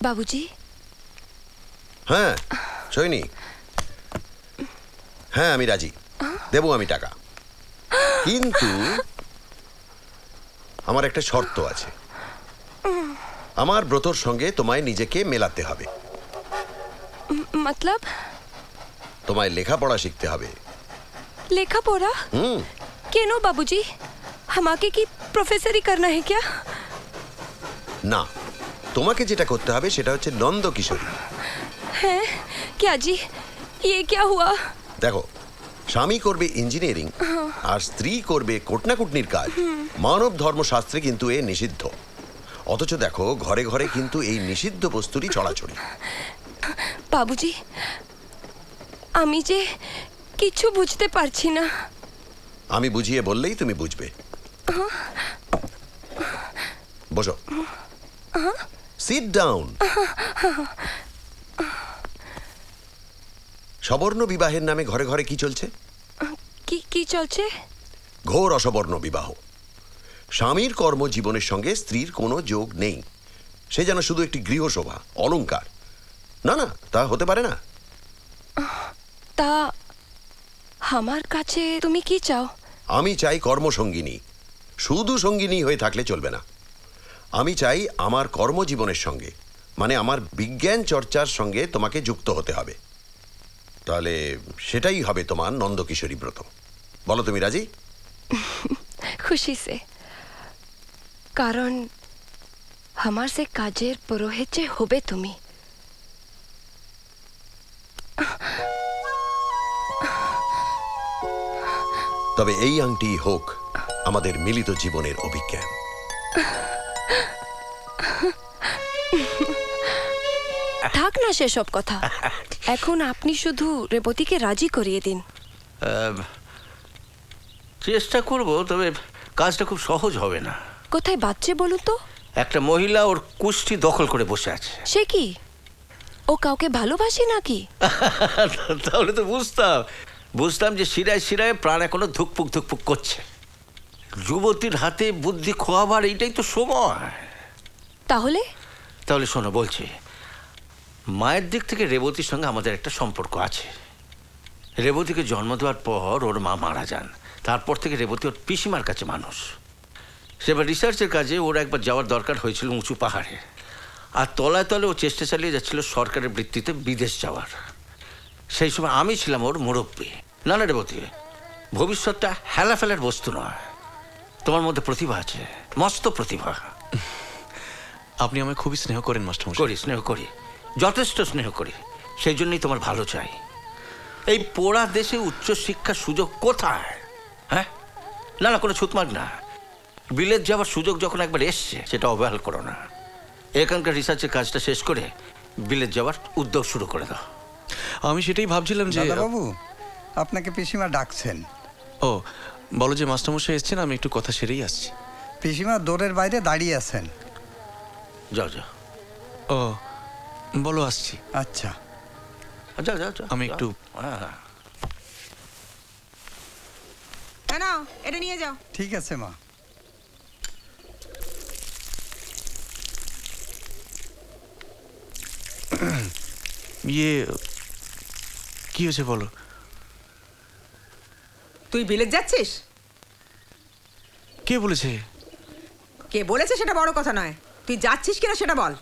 বাবুজি। হ্যাঁ সৈনী, হ্যাঁ আমি রাজি, দেবো আমি টাকা, কিন্তু আমার একটা শর্ত আছে। আমার ব্রতর সঙ্গে তোমায় নিজেকে মেলাতে হবে। मतलब? তোমায় লেখাপড়া শিখতে হবে। लेखा-पढ़ा? क्यों बाबूजी? हमाके की प्रोफेसरी करना है क्या? না, তোমাকে যেটা করতে হবে সেটা হচ্ছে নন্দ কিশোরী। हैं? क्या जी? ये क्या हुआ? দেখো, স্বামী করবে ইঞ্জিনিয়ারিং আর স্ত্রী করবে কোটনাকুটনির কাজ। মানব ধর্মশাস্ত্রে কিন্তু এ নিষিদ্ধ, অথচ দেখো ঘরে ঘরে কিন্তু এই নিষিদ্ধ বস্তুরই ছড়াছড়ি। বাবুজি, আমি যে কিছু বুঝতে পারছি না। আমি বুঝিয়ে বললেই তুমি বুঝবে। বসো, সিট ডাউন। সবর্ণ বিবাহের নামে ঘরে ঘরে কি চলছে? কি কি চলছে? ঘোর অসবর্ণ বিবাহ। স্বামীর কর্মজীবনের সঙ্গে স্ত্রীর কোনো যোগ নেই, সে যেন শুধু একটি গৃহশোভা, অলংকার। না না, তা হতে পারে না। তা আমার কাছে তুমি কি চাও? আমি চাই কর্মসঙ্গিনী, শুধু সঙ্গিনী হয়ে থাকলে চলবে না। আমি চাই আমার কর্মজীবনের সঙ্গে, মানে আমার বিজ্ঞান চর্চার সঙ্গে তোমাকে যুক্ত হতে হবে। তাহলে সেটাই হবে তোমার নন্দকিশোরী ব্রত। বলো, তুমি রাজি? খুশি সে, কারণ আমার সে কাজের পুরোহিত যে হবে তুমি। তবে এই আংটি হোক আমাদের মিলিত জীবনের অভিজ্ঞান। থাক না সেসব কথা, এখন আপনি শুধু রেবতীকে রাজি করিয়ে দিন। চেষ্টা করব, তবে কাজটা খুব সহজ হবে না। কোথায় বাচ্চে বলুন তো? একটা মহিলা ওর কুষ্টি দখল করে বসে আছে। সে কি ও কাউকে ভালোবাসে নাকি? তাহলে তো বুঝতাম যে শিরায় শিরায় প্রাণ এখনো ধুকপুক ধুকপুক করছে। যুবতীর হাতে বুদ্ধি খোয়াবার এইটাই তো সময়। তাহলে শোনো, বলছি, মায়ের দিক থেকে রেবতীর সঙ্গে আমাদের একটা সম্পর্ক আছে। রেবতীকে জন্ম দেওয়ার পর ওর মা মারা যান, তারপর থেকে রেবতী ওর পিসিমার কাছে মানুষ। সেবার রিসার্চের কাজে ওর একবার যাওয়ার দরকার হয়েছিল উঁচু পাহাড়ে, আর তলায় তলে ও চেষ্টা চালিয়ে যাচ্ছিল সরকারের বৃত্তিতে বিদেশ যাওয়ার। সেই সময় আমি ছিলাম ওর মুরব্বী। না না রেবতী, ভবিষ্যৎটা হেলাফেলার বস্তু নয়, তোমার মধ্যে প্রতিভা আছে, মস্ত প্রতিভা। আপনি আমায় খুবই স্নেহ করেন মাস্টারমশাই। করি, স্নেহ করি, যথেষ্ট স্নেহ করি। সেই জন্যই তোমার ভালো চাই। এই পোড়া দেশে উচ্চশিক্ষার সুযোগ কোথায়? হ্যাঁ, না না, কোনো ছুতমাগ না। বিলেত যাওয়ার সুযোগ যখন একবার এসছে, সেটা অবহেলা করো না। এখানকার রিসার্চের কাজটা শেষ করে বিলেত যাওয়ার উদ্যোগ শুরু করে দাও। আমি সেটাই ভাবছিলাম যে বাবু, আপনাকে পিসিমা ডাকছেন। ও, বলো যে মাস্টারমশাই এসছেন, আমি একটু কথা সেরেই আসছি। পিসিমা দোরের বাইরে দাঁড়িয়ে আছেন। যাও যাও। ও, বলো আসছি। আচ্ছা, যাও যাও যাও। আমি একটু হ্যাঁ, নাও এটা নিয়ে যাও। ঠিক আছে মা। ইয়ে কি হয়েছে বলো? তুই বিলেত যাচ্ছিস? কে বলেছে? কে বলেছে সেটা বড় কথা নয়, তুই যাচ্ছিস কিনা সেটা বল।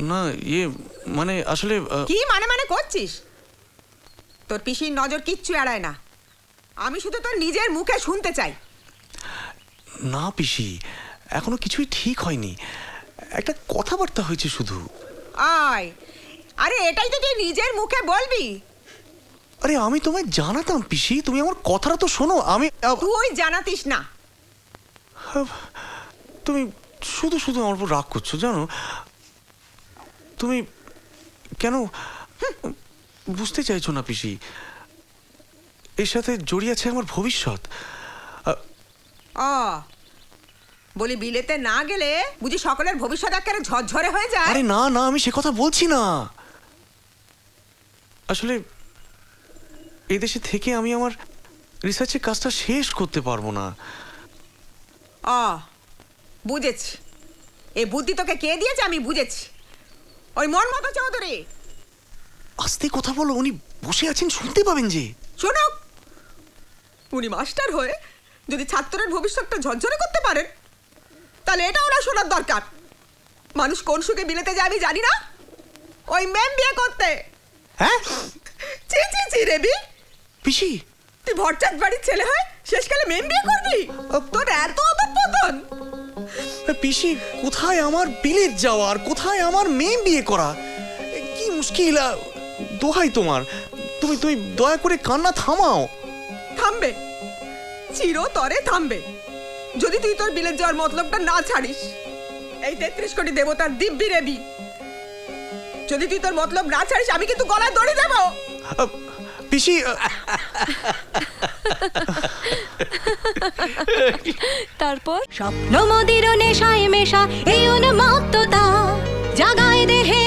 না, ইয়ে মানে আসলে কি মানে করছিস? তোর পিসির নজর কিচ্ছু এড়ায় না, আমি শুধু তোর নিজের মুখে শুনতে চাই। না পিসি, এখনো কিছুই ঠিক হয়নি, একটা কথাবার্তা হয়েছে শুধু। আয়, আরে এটাই তো তুই নিজের মুখে বলবি। আরে আমি তোমায় জানাতাম পিসি, তুমি আমার কথাটা তো শোনো। আমি তুই জানাতিস না। তুমি শুধু শুধু আমার উপর রাগ করছো জানো। তুমি কেন বুঝতে চাইছো না পিসি? এর সাথে জড়িয়ে আছে আমার ভবিষ্যৎ। বলি বিলেতে না গেলে বুঝি সকলের ভবিষ্যৎ একেবারে ঝরঝরে হয়ে যায়? আরে না না, আমি সে কথা বলছি না। আসলে এদেশে থেকে আমি আমার রিসার্চের কাজটা শেষ করতে পারবো না। বুঝেছি, এই বুদ্ধি তোকে কে দিয়েছে আমি বুঝেছি। ওই মনমতো চৌধুরী। আস্তে কথা বলো, উনি বসে আছেন, শুনতে পাবেন যে। শোনো, উনি মাস্টার হয়ে যদি ছাত্রের ভবিষ্যৎটা ঝরঝরে করতে পারেন তাহলে এটা ওরা শোনার দরকার। মানুষ কোন সুখে বিলেতে যায় আমি জানি না, ওই ম্যাম বিয়ে করতে। হ্যাঁ চি চি চি রেবি, পিসি, তুই ভট্টাচ বাড়ির ছেলে হয় শেষকালে মেম বিয়ে করবি? তোর এত অধঃপতন। পিসি, কোথায় আমার বিলেত যাওয়া আর কোথায় আমার মেয়ে বিয়ে করা, কি মুশকিল। দোহাই তোমার, তুমি তুমি দয়া করে কান্না থামাও। থামবে, চিরতরে থামবে যদি তুই তোর বিলেত যাওয়ার মতলবটা না ছাড়িস। এই 33 কোটি দেবতার দিব্যি রেবি, যদি তুই তোর মতলব না ছাড়িস আমি কিন্তু গলায় দড়ি দেবো। পিসি, তারপর স্বপ্ন মদির নেশায় মেশা এই উন্মত্ততা জাগায় দেহে